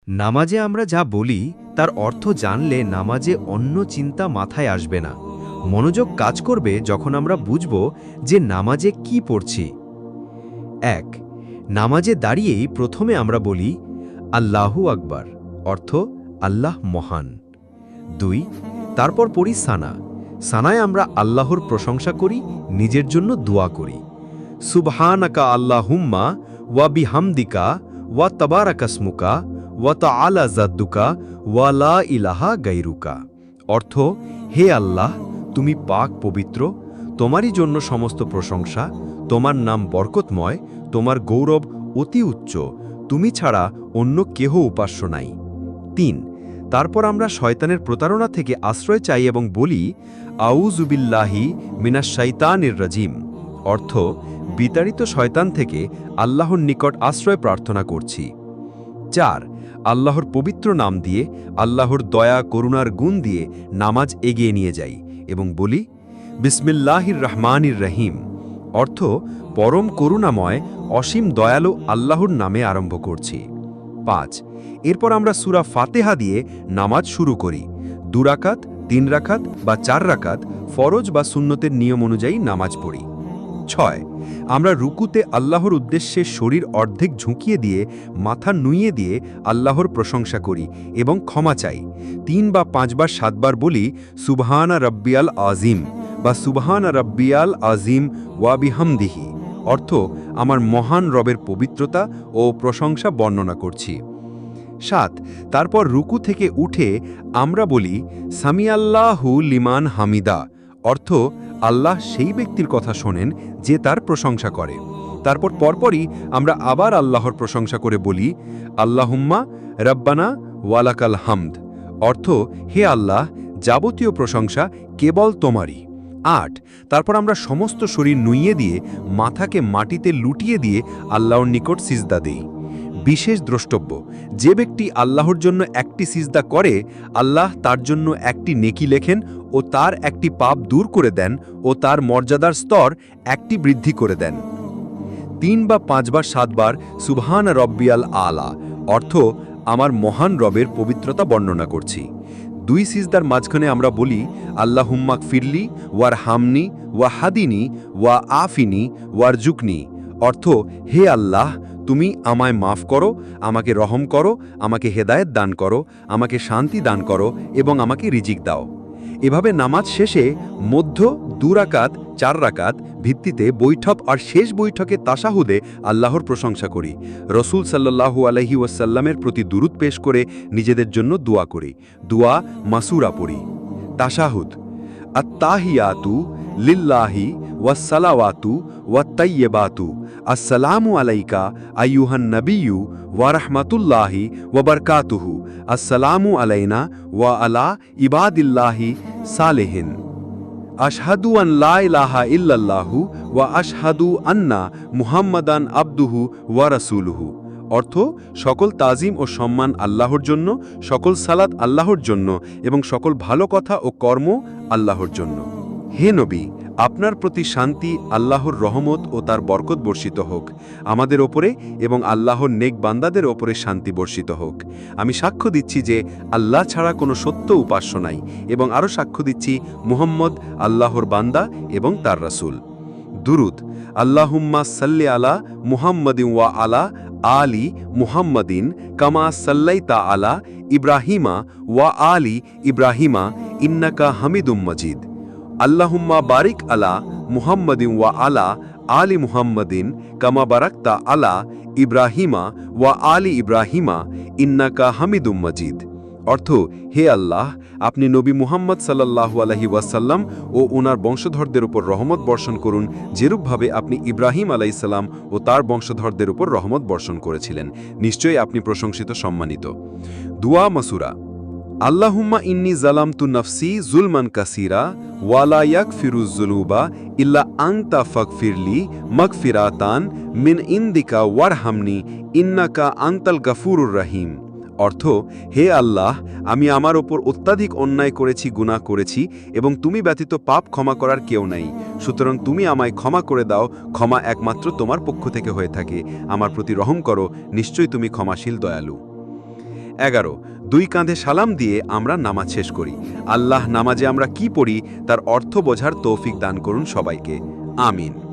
নামাজে আমরা যা বলি তার অর্থ জানলে নামাজে অন্য চিন্তা মাথায় আসবে না। মনোযোগ কাজ করবে যখন আমরা বুঝব যে নামাজে কি পড়ছি। ১। নামাজে দাঁড়িয়েই প্রথমে আমরা বলি আল্লাহু আকবার, অর্থ আল্লাহ মহান। ২। তারপর পড়ি সানা। সানায় আমরা আল্লাহর প্রশংসা করি, নিজের জন্য দোয়া করি। সুবহানাকা আল্লাহুম্মা ওয়া বিহামদিকা ওয়া তাবারাকাসমুকা ওয়া তাআলা জাদ্দুকা ওয়া লা ইলাহা গায়রুকা, অর্থ হে আল্লাহ, তুমি পাক পবিত্র, তোমারই জন্য সমস্ত প্রশংসা, তোমার নাম বরকতময়, তোমার গৌরব অতি উচ্চ, তুমি ছাড়া অন্য কেহ উপাস্য নাই। ৩। তারপর আমরা শয়তানের প্রতারণা থেকে আশ্রয় চাই এবং বলি আউযু বিল্লাহি মিনাশ শাইতানির রাজিম, অর্থ বিতাড়িত শয়তান থেকে আল্লাহর নিকট আশ্রয় প্রার্থনা করছি। ৪। আল্লাহর পবিত্র নাম দিয়ে, আল্লাহর দয়া করুণার গুণ দিয়ে নামাজ এগিয়ে নিয়ে যাই এবং বলি বিসমিল্লাহির রহমানির রহিম, অর্থ পরম করুণাময় অসীম দয়ালু আল্লাহর নামে আরম্ভ করছি। ৫। এরপর আমরা সূরা ফাতিহা দিয়ে নামাজ শুরু করি। ২ রাকাত, ৩ রাকাত বা ৪ রাকাত ফরজ বা সুন্নতের নিয়ম অনুযায়ী নামাজ পড়ি। ৬। আমরা রুকুতে আল্লাহর উদ্দেশ্যে শরীর অর্ধেক ঝুঁকিয়ে দিয়ে মাথা নুইয়ে দিয়ে আল্লাহর প্রশংসা করি এবং ক্ষমা চাই। ৩ বা ৫ বার ৭ বার বলি সুবহানা রাব্বিয়াল আজিম বা সুবহানা রাব্বিয়াল আজিম ওয়া বিহামদিহি, অর্থ আমার মহান রবের পবিত্রতা ও প্রশংসা বর্ণনা করছি। ৭। তারপর রুকু থেকে উঠে আমরা বলি সামিআল্লাহু লিমান হামিদা, অর্থ আল্লাহ সেই ব্যক্তির কথা শোনেন যে তার প্রশংসা করে। তারপর পরপরই আমরা আবার আল্লাহর প্রশংসা করে বলি আল্লাহুম্মা রব্বানা ওয়ালাকাল হামদ, অর্থ হে আল্লাহ, যাবতীয় প্রশংসা কেবল তোমারই। ৮। তারপর আমরা সমস্ত শরীর নুইয়ে দিয়ে মাথাকে মাটিতে লুটিয়ে দিয়ে আল্লাহর নিকট সিজদা দেই। বিশেষ দ্রষ্টব্য, যে ব্যক্তি আল্লাহর জন্য একটি সিজদা করে আল্লাহ তার জন্য একটি নেকি লেখেন ও তার একটি পাপ দূর করে দেন ও তার মর্যাদার স্তর একটি বৃদ্ধি করে দেন। ৩ বা ৫ বার ৭ বার সুবহান রব্বিয়াল আলা, অর্থ আমার মহান রবের পবিত্রতা বর্ণনা করছি। ২ সিজদার মাঝখানে আমরা বলি আল্লাহুম্মাক ফিরলি ওয়ার হামনি ওয়া হাদিনি ওয়া আফিনি ওয়ার জুকনি, অর্থ হে আল্লাহ, তুমি আমায় মাফ করো, আমাকে রহম করো, আমাকে হেদায়েত দান করো, আমাকে শান্তি দান করো এবং আমাকে রিজিক দাও। এভাবে নামাজ শেষে মধ্য ২ রাকাত ৪ রাকাত ভিত্তিতে বৈঠক আর শেষ বৈঠকে তাশাহুদে আল্লাহর প্রশংসা করি, রসুল সাল্লাল্লাহু আলাইহি ওয়াসাল্লামের প্রতি দুরূদ পেশ করে নিজেদের জন্য দোয়া করি, দোয়া মাসুরা পড়ি। তাশাহুদ আত্তাহিয়াতু লিল্লাহি ওয়াসসালাওয়াতু ওয়াত্তাইয়্যিবাতু আসসালামু আলাইকা আইয়ুহান নাবিয়্যু ওয়া রাহমাতুল্লাহি ওয়া বারাকাতুহু আসসালামু আলাইনা ওয়া আলা ইবাদিল্লাহি সালেহিন আশহাদু আন লা ইলাহা ইল্লাল্লাহু ওয়া আশহাদু আন্না মুহাম্মাদান আবদুহু ওয়া রাসূলুহু, অর্থ সকল তাজিম ও সম্মান আল্লাহর জন্য, সকল সালাত আল্লাহর জন্য এবং সকল ভালো কথা ও কর্ম আল্লাহর জন্য। হে নবী, আপনার প্রতি শান্তি, আল্লাহর রহমত ও তার বরকত বর্ষিত হোক আমাদের ওপরে এবং আল্লাহর নেক বান্দাদের ওপরে শান্তি বর্ষিত হোক। আমি সাক্ষ্য দিচ্ছি যে আল্লাহ ছাড়া কোনো সত্য উপাস্য নাই এবং আরও সাক্ষ্য দিচ্ছি মুহাম্মদ আল্লাহর বান্দা এবং তার রাসূল। দুরুদ আল্লাহুম্মা সাল্লি আলা মুহাম্মাদিন ওয়া আলা আলি মুহাম্মাদিন কামা সাল্লাইতা আলা ইব্রাহিমা ওয়া আলি ইব্রাহিমা ইন্নাকা হামিদুম মাজিদ। আল্লাহুম্মা বারিক আলা মুহাম্মাদিন ওয়া আলা আলি মুহাম্মাদিন কামা বারাকতা আলা ইব্রাহিমা ওয়া আলি ইব্রাহিমা ইন্নাকা হামিদুম মাজিদ, অর্থ হে আল্লাহ, আপনি নবী মুহাম্মদ সাল্লাল্লাহু আলাইহি ওয়াসাল্লাম ও ওনার বংশধরদের উপর রহমত বর্ষণ করুন যেরূপভাবে আপনি ইব্রাহিম আলাইহিস সালাম ও তার বংশধরদের উপর রহমত বর্ষণ করেছিলেন। নিশ্চয়ই আপনি প্রশংসিত, সম্মানিত। দুয়া মাসুরা আল্লাহুম্মা ইন্নী জালামতু নাফসি যুলমান কাসীরা ওয়া লা ইয়াগফিরুয যুনুবা ইল্লা আনতা ফাগফিরলি মাগফিরাতান মিন ইনদিকা ওয়ারহামনি ইন্নাকা আনতাল গাফুরুর রহিম, অর্থ হে আল্লাহ, আমি আমার ওপর অত্যাধিক অন্যায় করেছি, গুনাহ করেছি এবং তুমি ব্যতীত পাপ ক্ষমা করার কেউ নাই, সুতরাং তুমি আমায় ক্ষমা করে দাও, ক্ষমা একমাত্র তোমার পক্ষ থেকে হয়ে থাকে, আমার প্রতি রহম করো, নিশ্চয়ই তুমি ক্ষমাশীল দয়ালু। 11 দুই কাঁধে সালাম দিয়ে আমরা নামাজ শেষ করি। আল্লাহ নামাজে আমরা কি পড়ি তার অর্থ বোঝার তৌফিক দান করুন সবাইকে। আমিন।